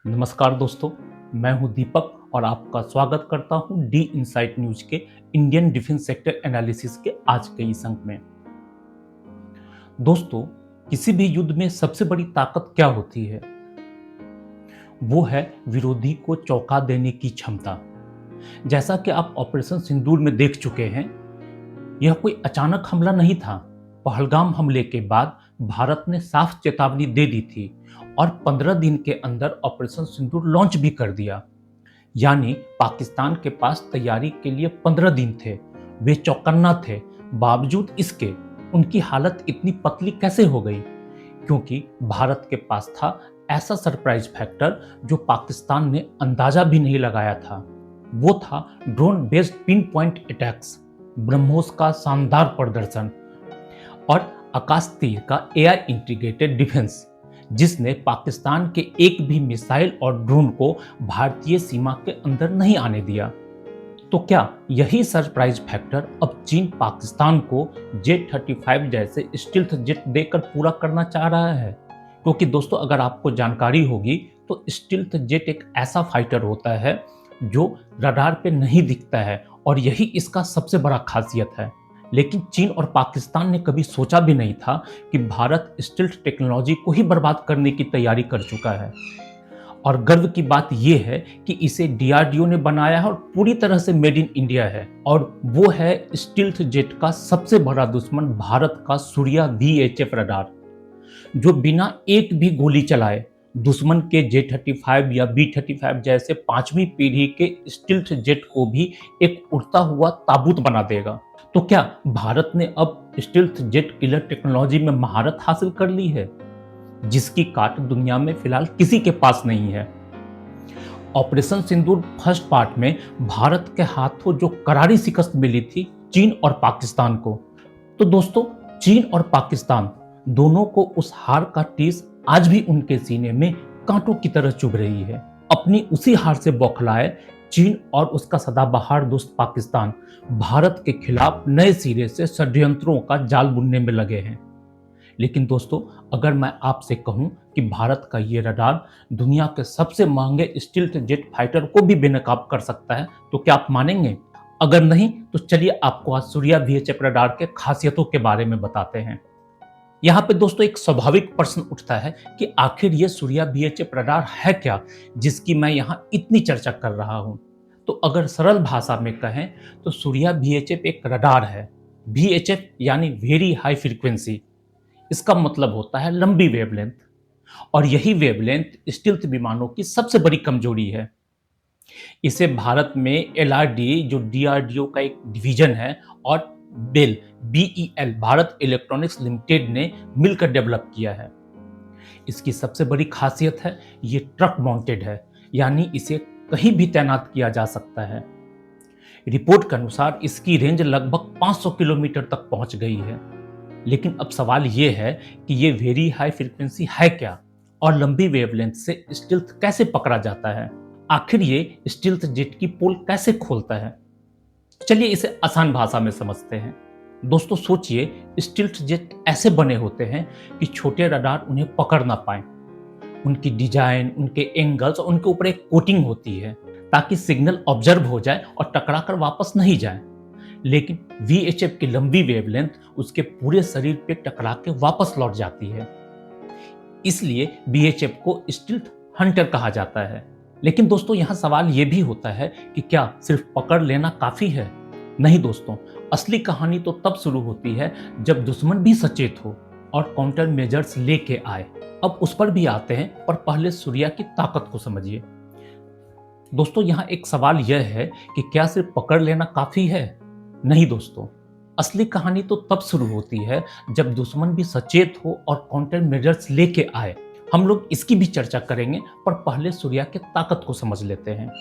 नमस्कार दोस्तों, मैं हूं दीपक और आपका स्वागत करता हूं डी इनसाइट न्यूज के इंडियन डिफेंस सेक्टर एनालिसिस के आज के इस अंक में। दोस्तों, किसी भी युद्ध में सबसे बड़ी ताकत क्या होती है? वो है विरोधी को चौंका देने की क्षमता। जैसा कि आप ऑपरेशन सिंदूर में देख चुके हैं, यह कोई अचानक हमला नहीं था। पहलगाम हमले के बाद भारत ने साफ चेतावनी दे दी थी और 15 दिन के अंदर ऑपरेशन सिंदूर लॉन्च भी कर दिया। यानी पाकिस्तान के पास तैयारी के लिए 15 दिन थे। वे चौकन्ना थे। बावजूद इसके उनकी हालत इतनी पतली कैसे हो गई? क्योंकि भारत के पास था ऐसा सरप्राइज फैक्टर जो पाकिस्तान ने अंदाजा भी नहीं लगाया था। वो था drone based pin point attacks, BrahMos का शानदार प्रदर्शन और आकाश तीर का एआई इंटीग्रेटेड डिफेंस, जिसने पाकिस्तान के एक भी मिसाइल और ड्रोन को भारतीय सीमा के अंदर नहीं आने दिया। तो क्या यही सरप्राइज फैक्टर अब चीन पाकिस्तान को J-35 जैसे स्टील्थ जेट देकर पूरा करना चाह रहा है? क्योंकि दोस्तों, अगर आपको जानकारी होगी तो स्टील्थ जेट एक ऐसा फाइटर होता है जो रडार पे नहीं दिखता है और यही इसका सबसे बड़ा खासियत है। लेकिन चीन और पाकिस्तान ने कभी सोचा भी नहीं था कि भारत स्टील्थ टेक्नोलॉजी को ही बर्बाद करने की तैयारी कर चुका है। और गर्व की बात यह है कि इसे डीआरडीओ ने बनाया है और पूरी तरह से मेड इन इंडिया है। और वो है स्टील्थ जेट का सबसे बड़ा दुश्मन, भारत का सूर्या VHF रडार, जो बिना एक भी गोली चलाए दुश्मन के J-35 या B-35 जैसे पांचवी पीढ़ी के स्टील्थ जेट को भी एक उड़ता हुआ ताबूत बना देगा। तो क्या भारत ने अब स्टील्थ जेट किलर टेक्नोलॉजी में महारत हासिल कर ली है, जिसकी काट दुनिया में फिलहाल किसी के पास नहीं है? ऑपरेशन सिंदूर फर्स्ट पार्ट में भारत के हाथों जो करारी शिकस्त मिली थी चीन और पाकिस्तान को, तो दोस्तों, चीन और पाकिस्तान दोनों को उस हार का टीस आज भी उनके सीने में कांटों की तरह चुभ रही है। अपनी उसी हार से बौखलाए चीन और उसका सदाबहार दोस्त पाकिस्तान भारत के खिलाफ नए सिरे से षड्यंत्रों का जाल बुनने में लगे हैं। लेकिन दोस्तों, अगर मैं आपसे कहूं कि भारत का ये रडार दुनिया के सबसे महंगे स्टील्थ जेट फाइटर को भी बेनकाब कर सकता है, तो क्या आप मानेंगे? अगर नहीं तो चलिए आपको आज सूर्या VHF रडार के खासियतों के बारे में बताते हैं। यहाँ पे दोस्तों एक स्वाभाविक प्रश्न उठता है कि आखिर ये सूर्या VHF रडार है क्या, जिसकी मैं यहाँ इतनी चर्चा कर रहा हूँ? तो अगर सरल भाषा में कहें तो सूर्या VHF एक रडार है। VHF यानी वेरी हाई फ्रीक्वेंसी। इसका मतलब होता है लंबी वेवलेंथ, और यही वेवलेंथ स्टील्थ विमानों की सबसे बड़ी कमजोरी है। इसे भारत में LRD, जो DRDO का एक डिवीजन है, और बेल BEL, भारत इलेक्ट्रॉनिक्स लिमिटेड ने मिलकर डेवलप किया है। इसकी सबसे बड़ी खासियत है ये ट्रक माउंटेड है, यानी इसे कहीं भी तैनात किया जा सकता है। रिपोर्ट के अनुसार इसकी रेंज लगभग 500 किलोमीटर तक पहुंच गई है। लेकिन अब सवाल ये है कि ये वेरी हाई फ्रीक्वेंसी है क्या, और लंबी वेवलेंथ से स्टील्थ कैसे पकड़ा जाता है? आखिर ये स्टील्थ जेट की पोल कैसे खोलता है? चलिए इसे आसान भाषा में समझते हैं। दोस्तों सोचिए, स्टील्थ जेट ऐसे बने होते हैं कि छोटे रडार उन्हें पकड़ ना पाए। उनकी डिजाइन, उनके एंगल्स और उनके ऊपर एक कोटिंग होती है ताकि सिग्नल ऑब्जर्व हो जाए और टकरा कर वापस नहीं जाए। लेकिन VHF की लंबी वेवलेंथ उसके पूरे शरीर पे टकरा के वापस लौट जाती है। इसलिए VHF को स्टील्थ हंटर कहा जाता है। लेकिन दोस्तों, यहाँ सवाल ये भी होता है कि क्या सिर्फ पकड़ लेना काफी है? नहीं दोस्तों, असली कहानी तो तब शुरू होती है जब दुश्मन भी सचेत हो और काउंटर मेजर्स लेके आए। अब उस पर भी आते हैं, पर पहले सूर्या की ताकत को समझिए। दोस्तों, यहाँ एक सवाल यह है कि क्या सिर्फ पकड़ लेना काफी है? नहीं दोस्तों, असली कहानी तो तब शुरू होती है जब दुश्मन भी सचेत हो और काउंटर मेजर्स लेके आए। हम लोग इसकी भी चर्चा करेंगे, पर पहले सूर्या की ताकत को समझ लेते हैं।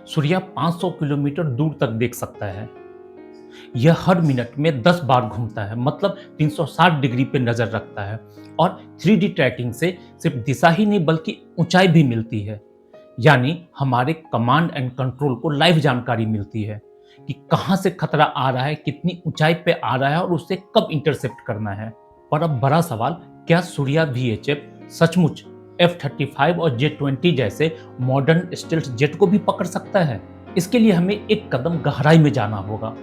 सूर्या 500 किलोमीटर दूर तक देख सकता है। यह हर मिनट में 10 बार घूमता है, मतलब 360 डिग्री पे नजर रखता है, और 3D ट्रैकिंग से सिर्फ दिशा ही नहीं बल्कि ऊंचाई भी मिलती है। यानी हमारे कमांड एंड कंट्रोल को लाइव जानकारी मिलती है कि कहां से खतरा आ रहा है, कितनी ऊंचाई पे आ रहा है और उसे कब इंटरसेप्ट करना है। पर अब बड़ा सवाल, क्या सूर्या VHF सचमुच F-35 और J-20 जैसे मॉडर्न स्टेल्थ जेट को भी पकड़ सकता है। इसके लिए हमें एक कदम गहराई में जाना होगा।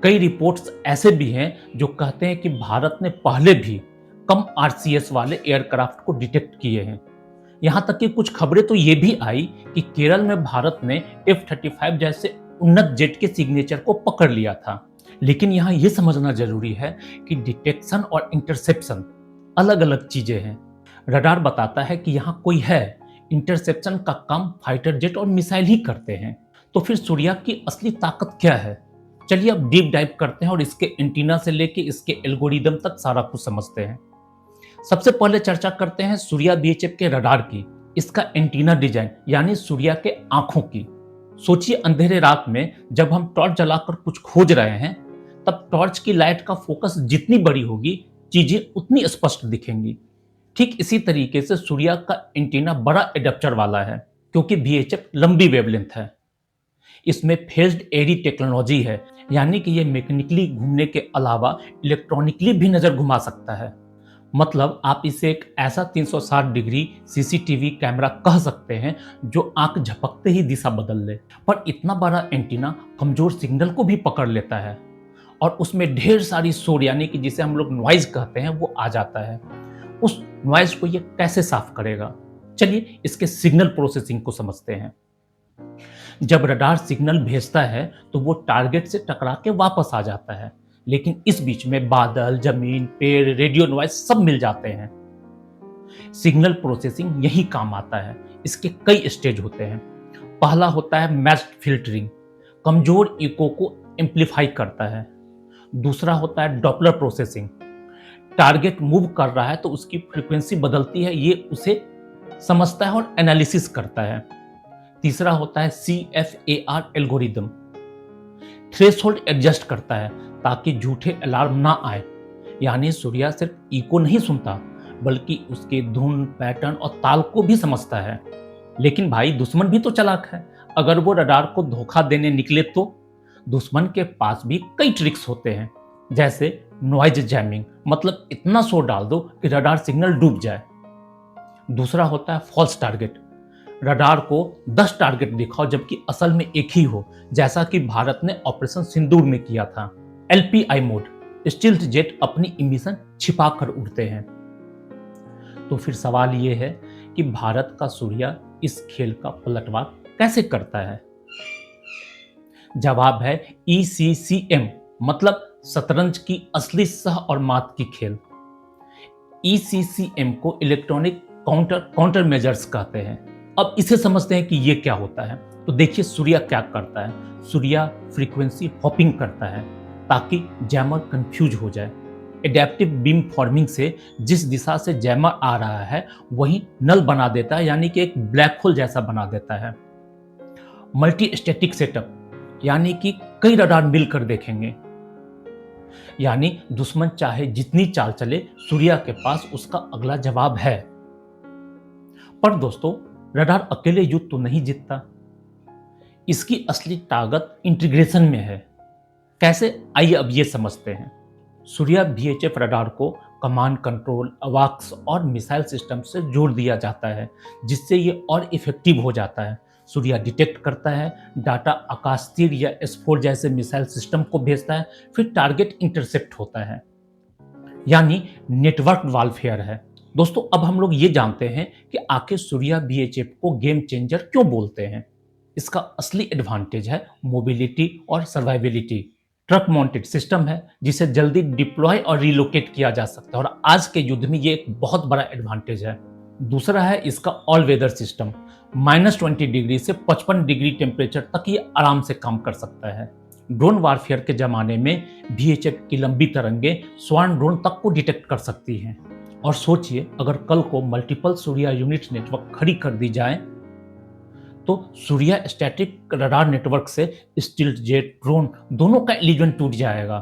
कई रिपोर्ट्स ऐसे भी हैं जो कहते हैं कि भारत ने पहले भी कम आरसीएस वाले एयरक्राफ्ट को डिटेक्ट किए हैं। यहाँ तक कि कुछ खबरें तो ये भी आई कि केरल में भारत ने F-35 जैसे उन्नत जेट के सिग्नेचर को पकड़ लिया था। लेकिन यहाँ ये समझना जरूरी है कि डिटेक्शन और इंटरसेप्शन अलग अलग चीजें हैं। रडार बताता है कि यहाँ कोई है, इंटरसेप्शन का काम फाइटर जेट और मिसाइल ही करते हैं। तो फिर सूर्या की असली ताकत क्या है? चलिए अब डीप डाइव करते हैं और इसके एंटीना से लेके इसके एल्गोरिदम तक सारा कुछ समझते हैं। सबसे पहले चर्चा करते हैं सूर्या बीएचएफ के रडार की, इसका एंटीना डिजाइन यानी सूर्या के आंखों की। सोचिए अंधेरे रात में जब हम टॉर्च जलाकर कुछ खोज रहे हैं, तब टॉर्च की लाइट का फोकस जितनी बड़ी होगी, चीजें उतनी स्पष्ट दिखेंगी। ठीक इसी तरीके से सूर्या का एंटीना बड़ा एडेप्टर वाला है, क्योंकि बीएचएफ लंबी वेवलेंथ है। इसमें फेज्ड एरी टेक्नोलॉजी है, यानी कि ये मैकेनिकली घूमने के अलावा इलेक्ट्रॉनिकली भी नजर घुमा सकता है। मतलब आप इसे एक ऐसा 360 डिग्री सीसीटीवी कैमरा कह सकते हैं जो आंख झपकते ही दिशा बदल ले। पर इतना बड़ा एंटीना कमजोर सिग्नल को भी पकड़ लेता है और उसमें ढेर सारी शोर यानी कि जिसे हम लोग नॉइज कहते हैं वो आ जाता है। उस नॉइज को ये कैसे साफ करेगा? चलिए इसके सिग्नल प्रोसेसिंग को समझते हैं। जब रडार सिग्नल भेजता है तो वो टारगेट से टकरा के वापस आ जाता है, लेकिन इस बीच में बादल, जमीन, पेड़, रेडियो नॉइज सब मिल जाते हैं। सिग्नल प्रोसेसिंग यही काम आता है। इसके कई स्टेज होते हैं। पहला होता है मैस्ड फिल्टरिंग, कमजोर इको को एम्पलीफाई करता है। दूसरा होता है डॉपलर प्रोसेसिंग, टारगेट मूव कर रहा है तो उसकी फ्रीक्वेंसी बदलती है, ये उसे समझता है और एनालिसिस करता है। तीसरा होता है CFAR एल्गोरिदम, थ्रेशोल्ड एडजस्ट करता है ताकि झूठे अलार्म ना आए। यानी सूर्या सिर्फ इको नहीं सुनता बल्कि उसके धुन, पैटर्न और ताल को भी समझता है। लेकिन भाई दुश्मन भी तो चालाक है। अगर वो रडार को धोखा देने निकले तो दुश्मन के पास भी कई ट्रिक्स होते हैं, जैसे नॉइज जैमिंग, मतलब इतना शोर डाल दो कि रडार सिग्नल डूब जाए। दूसरा होता है फॉल्स टारगेट, रडार को 10 टारगेट दिखाओ जबकि असल में एक ही हो, जैसा कि भारत ने ऑपरेशन सिंदूर में किया था। LPI मोड, स्टील्थ जेट अपनी इमिशन छिपा कर उड़ते हैं। तो फिर सवाल यह है कि भारत का सूर्या इस खेल का पलटवार कैसे करता है? जवाब है ECCM, मतलब शतरंज की असली सह और मात की खेल। ECCM को इलेक्ट्रॉनिक काउंटर मेजर्स कहते हैं। अब इसे समझते हैं कि ये क्या होता है। तो देखिए सूर्या क्या करता है। सूर्या फ्रीक्वेंसी हॉपिंग करता है ताकि जैमर कंफ्यूज हो जाए। एडेप्टिव बीम फॉर्मिंग से जिस दिशा से जैमर आ रहा है वही नल बना देता है, यानी कि एक ब्लैक होल जैसा बना देता है। मल्टी स्टैटिक सेटअप, यानी कि कई रडार मिलकर देखेंगे, यानी दुश्मन चाहे जितनी चाल चले, सूर्या के पास उसका अगला जवाब है। पर दोस्तों रडार अकेले युद्ध तो नहीं जीतता, इसकी असली ताकत इंटीग्रेशन में है। कैसे? आइए अब ये समझते हैं। सूर्या VHF रडार को कमांड कंट्रोल, अवाक्स और मिसाइल सिस्टम से जोड़ दिया जाता है, जिससे ये और इफेक्टिव हो जाता है। सूर्या डिटेक्ट करता है, डाटा आकाश तीर या S4 जैसे मिसाइल सिस्टम को भेजता है, फिर टारगेट इंटरसेप्ट होता है, यानी नेटवर्क वॉरफेयर है। दोस्तों अब हम लोग ये जानते हैं कि आखिर सूर्या VHF को गेम चेंजर क्यों बोलते हैं। इसका असली एडवांटेज है मोबिलिटी और सर्वाइविलिटी। ट्रक माउंटेड सिस्टम है जिसे जल्दी डिप्लॉय और रिलोकेट किया जा सकता है और आज के युद्ध में ये एक बहुत बड़ा एडवांटेज है। दूसरा है इसका ऑल वेदर सिस्टम, -20 डिग्री से 55 डिग्री टेम्परेचर तक ये आराम से काम कर सकता है। ड्रोन वारफेयर के जमाने में VHF की लंबी तरंगे स्वर्ण ड्रोन तक को डिटेक्ट कर सकती हैं। और सोचिए अगर कल को मल्टीपल सूर्या यूनिट नेटवर्क खड़ी कर दी जाए तो सूर्या स्टैटिक रडार नेटवर्क से स्टील्थ जेट, ड्रोन दोनों का इल्यूजन टूट जाएगा।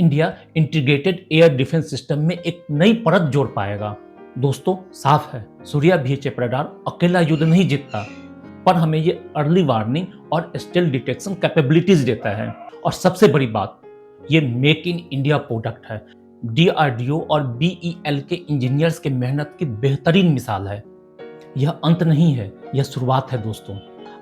India integrated air defence system में एक नई परत जोड़ पाएगा। दोस्तों साफ है सूर्या VHF रडार अकेला युद्ध नहीं जीतता, पर हमें ये अर्ली वार्निंग और स्टेल डिटेक्शन कैपेबिलिटीज देता है। और सबसे बड़ी बात, ये मेक इन इंडिया प्रोडक्ट है, डीआरडीओ और बीईएल के इंजीनियर्स के मेहनत की बेहतरीन मिसाल है। यह अंत नहीं है, यह शुरुआत है दोस्तों।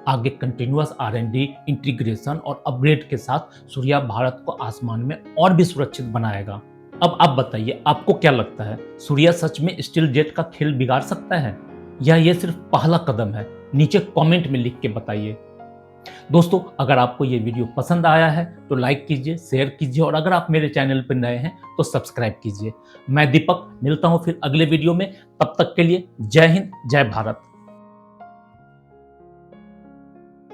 आगे कंटिन्यूअस आर&डी, इंटीग्रेशन और अपग्रेड के साथ सूर्या भारत को आसमान में और भी सुरक्षित बनाएगा। अब आप बताइए, आपको क्या लगता है, सूर्या सच में स्टील जेट का खेल बिगाड़ सकता है या यह सिर्फ पहला कदम है? नीचे कमेंट में लिख के बताइए। दोस्तों, अगर आपको ये वीडियो पसंद आया है तो लाइक कीजिए, शेयर कीजिए और अगर आप मेरे चैनल पर नए हैं तो सब्सक्राइब कीजिए। मैं दीपक मिलता हूं फिर अगले वीडियो में। तब तक के लिए जय हिंद, जय भारत।